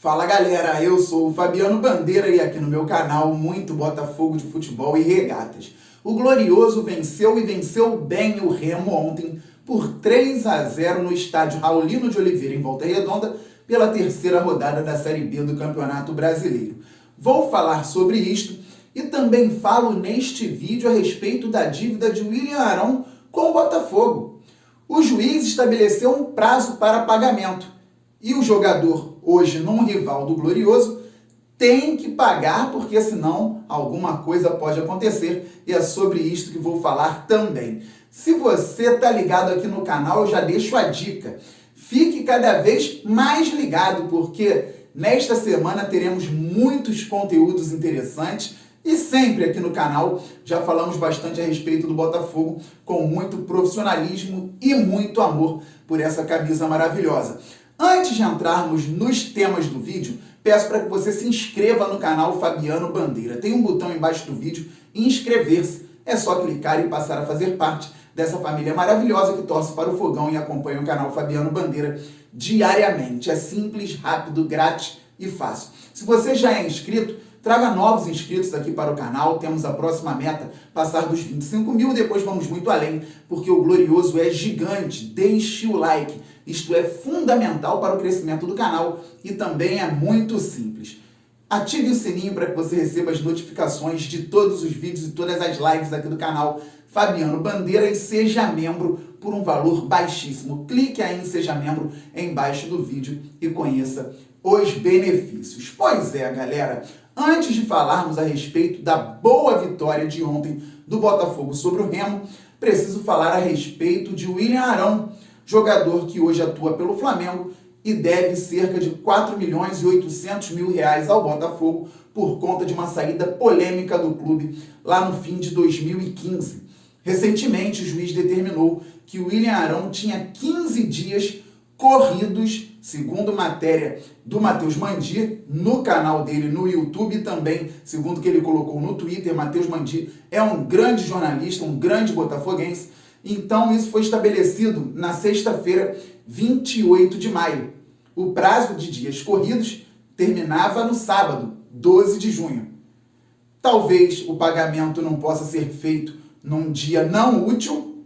Fala galera, eu sou o Fabiano Bandeira e aqui no meu canal muito Botafogo de futebol e regatas. O Glorioso venceu e venceu bem o Remo ontem por 3-0 no estádio Raulino de Oliveira em Volta Redonda pela terceira rodada da Série B do Campeonato Brasileiro. Vou falar sobre isto e também falo neste vídeo a respeito da dívida de William Arão com o Botafogo. O juiz estabeleceu um prazo para pagamento e o jogador, hoje num rival do Glorioso, tem que pagar porque senão alguma coisa pode acontecer e é sobre isto que vou falar também. Se você está ligado aqui no canal, eu já deixo a dica. Fique cada vez mais ligado porque nesta semana teremos muitos conteúdos interessantes e sempre aqui no canal já falamos bastante a respeito do Botafogo com muito profissionalismo e muito amor por essa camisa maravilhosa. Antes de entrarmos nos temas do vídeo, peço para que você se inscreva no canal Fabiano Bandeira. Tem um botão embaixo do vídeo, inscrever-se. É só clicar e passar a fazer parte dessa família maravilhosa que torce para o fogão e acompanha o canal Fabiano Bandeira diariamente. É simples, rápido, grátis e fácil. Se você já é inscrito, traga novos inscritos aqui para o canal. Temos a próxima meta, passar dos 25 mil, depois vamos muito além, porque o Glorioso é gigante. Deixe o like. Isto é fundamental para o crescimento do canal e também é muito simples. Ative o sininho para que você receba as notificações de todos os vídeos e todas as lives aqui do canal Fabiano Bandeira e seja membro por um valor baixíssimo. Clique aí em Seja Membro embaixo do vídeo e conheça os benefícios. Pois é, galera, antes de falarmos a respeito da boa vitória de ontem do Botafogo sobre o Remo, preciso falar a respeito de William Arão, jogador que hoje atua pelo Flamengo e deve cerca de 4.800.000 reais ao Botafogo por conta de uma saída polêmica do clube lá no fim de 2015. Recentemente, o juiz determinou que o William Arão tinha 15 dias corridos, segundo matéria do Matheus Mandi, no canal dele no YouTube e também, segundo que ele colocou no Twitter. Matheus Mandi é um grande jornalista, um grande botafoguense. Então, isso foi estabelecido na sexta-feira, 28 de maio. O prazo de dias corridos terminava no sábado, 12 de junho. Talvez o pagamento não possa ser feito num dia não útil,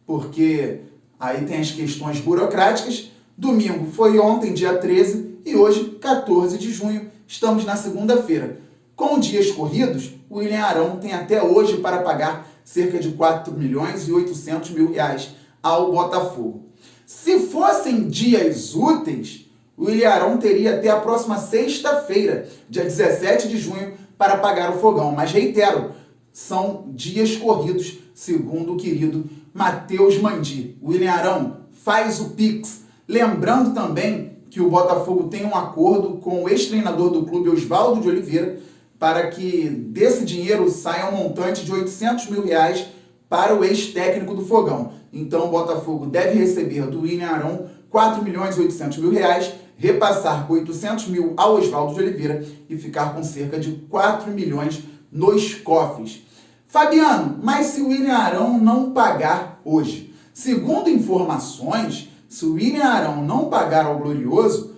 porque aí tem as questões burocráticas. Domingo foi ontem, dia 13, e hoje, 14 de junho, estamos na segunda-feira. Com dias corridos, o William Arão tem até hoje para pagar cerca de 4.800.000 reais ao Botafogo. Se fossem dias úteis, o William Arão teria até a próxima sexta-feira, dia 17 de junho, para pagar o fogão. Mas reitero, são dias corridos, segundo o querido Matheus Mandi. O William Arão faz o Pix. Lembrando também que o Botafogo tem um acordo com o ex-treinador do clube, Oswaldo de Oliveira, para que desse dinheiro saia um montante de 800.000 reais para o ex-técnico do Fogão. Então o Botafogo deve receber do William Arão 4.800.000 reais, repassar 800.000 ao Oswaldo de Oliveira e ficar com cerca de 4 milhões nos cofres. Fabiano, mas se o William Arão não pagar hoje? Segundo informações, se o William Arão não pagar ao Glorioso,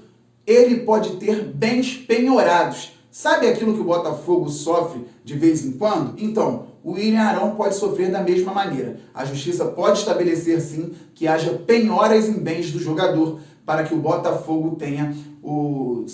ele pode ter bens penhorados. Sabe aquilo que o Botafogo sofre de vez em quando? Então, o William Arão pode sofrer da mesma maneira. A justiça pode estabelecer, sim, que haja penhoras em bens do jogador para que o Botafogo tenha o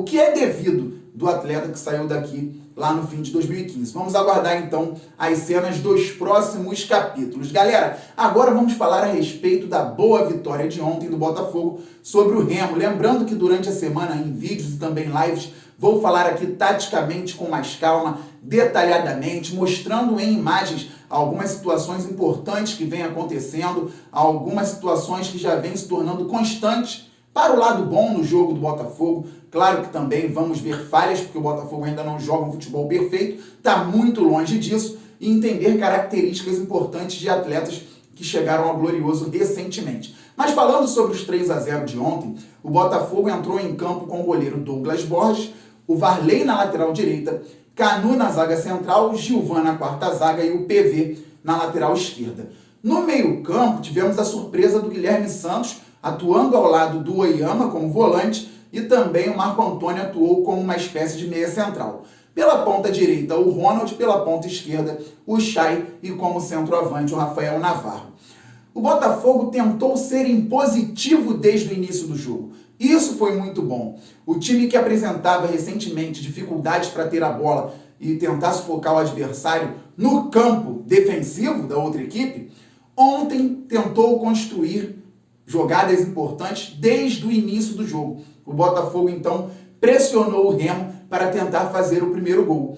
que é devido do atleta que saiu daqui lá no fim de 2015. Vamos aguardar, então, as cenas dos próximos capítulos. Galera, agora vamos falar a respeito da boa vitória de ontem do Botafogo sobre o Remo. Lembrando que durante a semana, em vídeos e também lives, vou falar aqui taticamente com mais calma, detalhadamente, mostrando em imagens algumas situações importantes que vêm acontecendo, algumas situações que já vêm se tornando constantes para o lado bom no jogo do Botafogo. Claro que também vamos ver falhas, porque o Botafogo ainda não joga um futebol perfeito, está muito longe disso, e entender características importantes de atletas que chegaram ao Glorioso recentemente. Mas falando sobre os 3-0 de ontem, o Botafogo entrou em campo com o goleiro Douglas Borges, o Varley na lateral direita, Canu na zaga central, Gilvan na quarta zaga e o PV na lateral esquerda. No meio-campo, tivemos a surpresa do Guilherme Santos, atuando ao lado do Oyama como volante, e também o Marco Antônio atuou como uma espécie de meia central. Pela ponta direita, o Ronald, pela ponta esquerda, o Chay e como centroavante, o Rafael Navarro. O Botafogo tentou ser impositivo desde o início do jogo. Isso foi muito bom. O time que apresentava recentemente dificuldades para ter a bola e tentar sufocar o adversário no campo defensivo da outra equipe, ontem tentou construir jogadas importantes desde o início do jogo. O Botafogo, então, pressionou o Remo para tentar fazer o primeiro gol.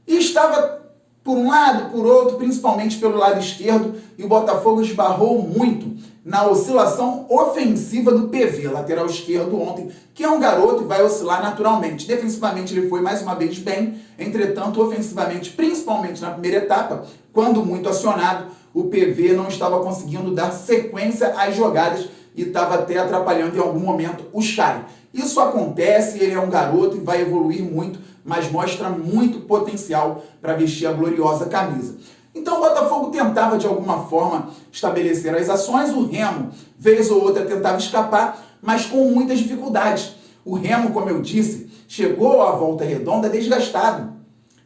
E estava por um lado, por outro, principalmente pelo lado esquerdo, e o Botafogo esbarrou muito na oscilação ofensiva do PV, lateral esquerdo ontem, que é um garoto e vai oscilar naturalmente. Defensivamente ele foi mais uma vez bem, entretanto, ofensivamente, principalmente na primeira etapa, quando muito acionado, o PV não estava conseguindo dar sequência às jogadas e estava até atrapalhando em algum momento o Chay. Isso acontece, ele é um garoto e vai evoluir muito, mas mostra muito potencial para vestir a gloriosa camisa. Então o Botafogo tentava de alguma forma estabelecer as ações, o Remo, vez ou outra, tentava escapar, mas com muitas dificuldades. O Remo, como eu disse, chegou à Volta Redonda desgastado.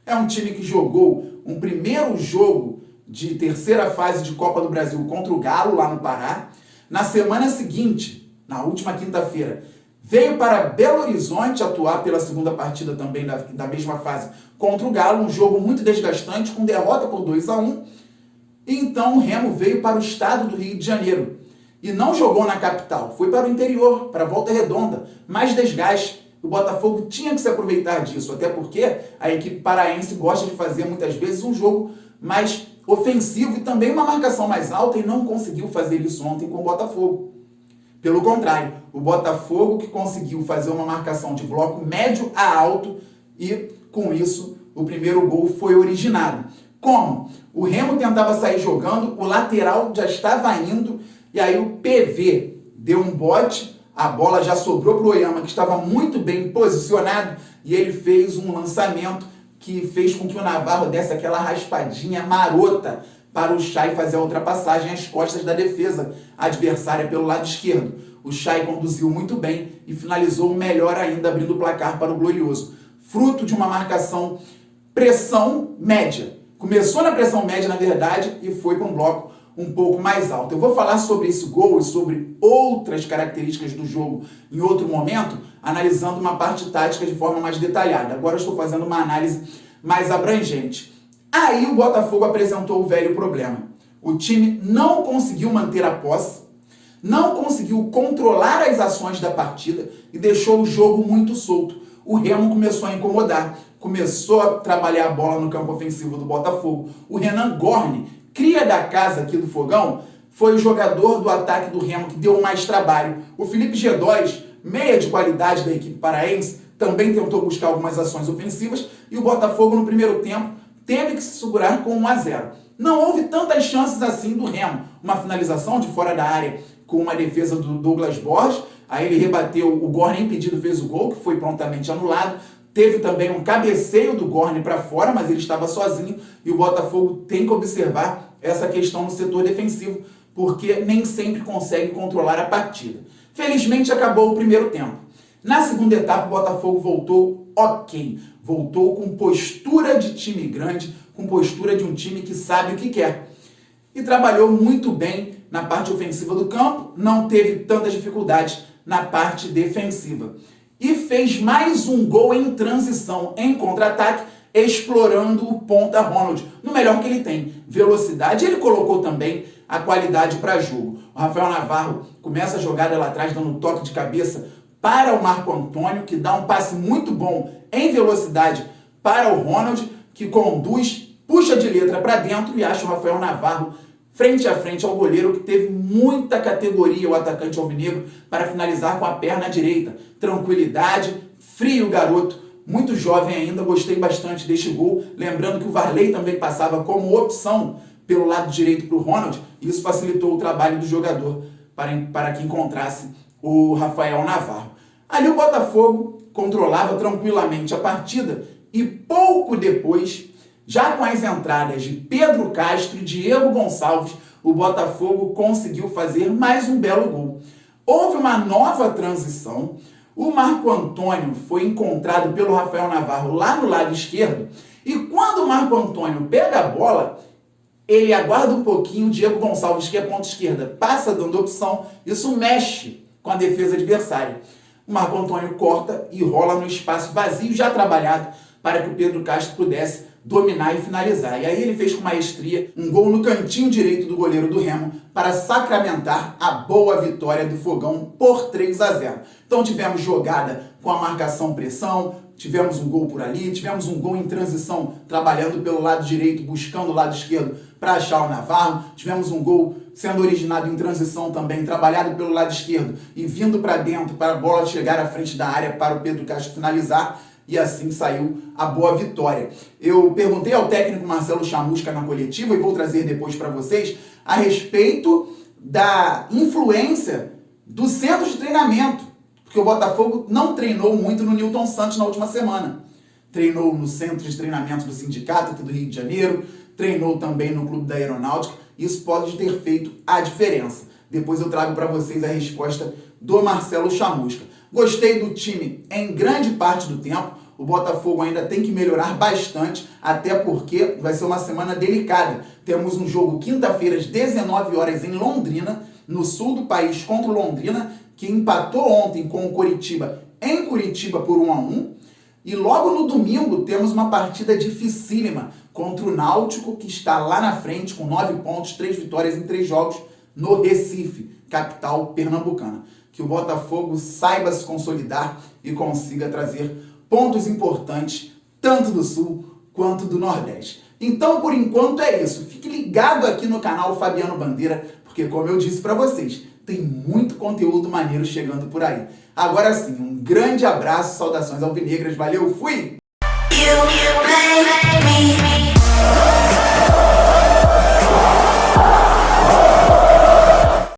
É um time que jogou um primeiro jogo de terceira fase de Copa do Brasil contra o Galo, lá no Pará. Na semana seguinte, na última quinta-feira, veio para Belo Horizonte atuar pela segunda partida também da mesma fase contra o Galo, um jogo muito desgastante, com derrota por 2-1. E então o Remo veio para o estado do Rio de Janeiro e não jogou na capital, foi para o interior, para a Volta Redonda, mais desgaste. O Botafogo tinha que se aproveitar disso, até porque a equipe paraense gosta de fazer muitas vezes um jogo mais ofensivo e também uma marcação mais alta, e não conseguiu fazer isso ontem com o Botafogo. Pelo contrário, o Botafogo que conseguiu fazer uma marcação de bloco médio a alto e, com isso, o primeiro gol foi originado. Como? O Remo tentava sair jogando, o lateral já estava indo, e aí o PV deu um bote, a bola já sobrou para o Oyama, que estava muito bem posicionado, e ele fez um lançamento que fez com que o Navarro desse aquela raspadinha marota para o Chay fazer a ultrapassagem às costas da defesa adversária pelo lado esquerdo. O Chay conduziu muito bem e finalizou melhor ainda, abrindo o placar para o Glorioso. Fruto de uma marcação pressão média. Começou na pressão média, na verdade, e foi para um bloco um pouco mais alto. Eu vou falar sobre esse gol e sobre outras características do jogo em outro momento, analisando uma parte tática de forma mais detalhada. Agora eu estou fazendo uma análise mais abrangente. Aí o Botafogo apresentou o velho problema. O time não conseguiu manter a posse, não conseguiu controlar as ações da partida e deixou o jogo muito solto. O Remo começou a incomodar, começou a trabalhar a bola no campo ofensivo do Botafogo. O Renan Gorni, cria da casa aqui do Fogão, foi o jogador do ataque do Remo que deu mais trabalho. O Felipe G2, meia de qualidade da equipe paraense, também tentou buscar algumas ações ofensivas e o Botafogo no primeiro tempo teve que se segurar com 1-0. Não houve tantas chances assim do Remo. Uma finalização de fora da área com uma defesa do Douglas Borges, aí ele rebateu, o Gorni impedido fez o gol, que foi prontamente anulado. Teve também um cabeceio do Gorni para fora, mas ele estava sozinho, e o Botafogo tem que observar essa questão no setor defensivo, porque nem sempre consegue controlar a partida. Felizmente acabou o primeiro tempo. Na segunda etapa o Botafogo voltou ok, voltou com postura de time grande, com postura de um time que sabe o que quer. E trabalhou muito bem na parte ofensiva do campo, não teve tantas dificuldades na parte defensiva. E fez mais um gol em transição, em contra-ataque, explorando o ponta Ronald, no melhor que ele tem, velocidade. Ele colocou também a qualidade para jogo. O Rafael Navarro começa a jogada lá atrás, dando um toque de cabeça para o Marco Antônio, que dá um passe muito bom em velocidade para o Ronald, que conduz, puxa de letra para dentro e acha o Rafael Navarro frente a frente ao goleiro, que teve muita categoria, o atacante alvinegro, para finalizar com a perna direita. Tranquilidade, frio garoto, muito jovem ainda, gostei bastante deste gol. Lembrando que o Varley também passava como opção pelo lado direito para o Ronald, e isso facilitou o trabalho do jogador para que encontrasse o Rafael Navarro. Ali o Botafogo controlava tranquilamente a partida e pouco depois, já com as entradas de Pedro Castro e Diego Gonçalves, o Botafogo conseguiu fazer mais um belo gol. Houve uma nova transição, O Marco Antônio foi encontrado pelo Rafael Navarro lá no lado esquerdo, e quando o Marco Antônio pega a bola, ele aguarda um pouquinho, o Diego Gonçalves, que é ponta esquerda, passa dando opção, isso mexe com a defesa adversária. O Marco Antônio corta e rola no espaço vazio já trabalhado para que o Pedro Castro pudesse dominar e finalizar. E aí ele fez com maestria um gol no cantinho direito do goleiro do Remo para sacramentar a boa vitória do Fogão por 3-0. Então tivemos jogada com a marcação-pressão, tivemos um gol por ali, tivemos um gol em transição trabalhando pelo lado direito, buscando o lado esquerdo para achar o Navarro, tivemos um gol sendo originado em transição também, trabalhado pelo lado esquerdo e vindo para dentro para a bola chegar à frente da área para o Pedro Castro finalizar, e assim saiu a boa vitória. Eu perguntei ao técnico Marcelo Chamusca na coletiva, e vou trazer depois para vocês, a respeito da influência do centro de treinamento, porque o Botafogo não treinou muito no Newton Santos na última semana. Treinou no centro de treinamento do sindicato aqui do Rio de Janeiro, treinou também no Clube da Aeronáutica. Isso pode ter feito a diferença. Depois eu trago para vocês a resposta do Marcelo Chamusca. Gostei do time em grande parte do tempo. O Botafogo ainda tem que melhorar bastante, até porque vai ser uma semana delicada. Temos um jogo quinta-feira às 19 horas em Londrina, no sul do país, contra o Londrina, que empatou ontem com o Coritiba em Curitiba por 1-1. E logo no domingo temos uma partida dificílima contra o Náutico, que está lá na frente com 9 pontos, 3 vitórias em 3 jogos no Recife, capital pernambucana. Que o Botafogo saiba se consolidar e consiga trazer pontos importantes, tanto do Sul quanto do Nordeste. Então, por enquanto é isso. Fique ligado aqui no canal Fabiano Bandeira, porque como eu disse para vocês, tem muito conteúdo maneiro chegando por aí. Agora sim, um grande abraço, saudações alvinegras, valeu, fui!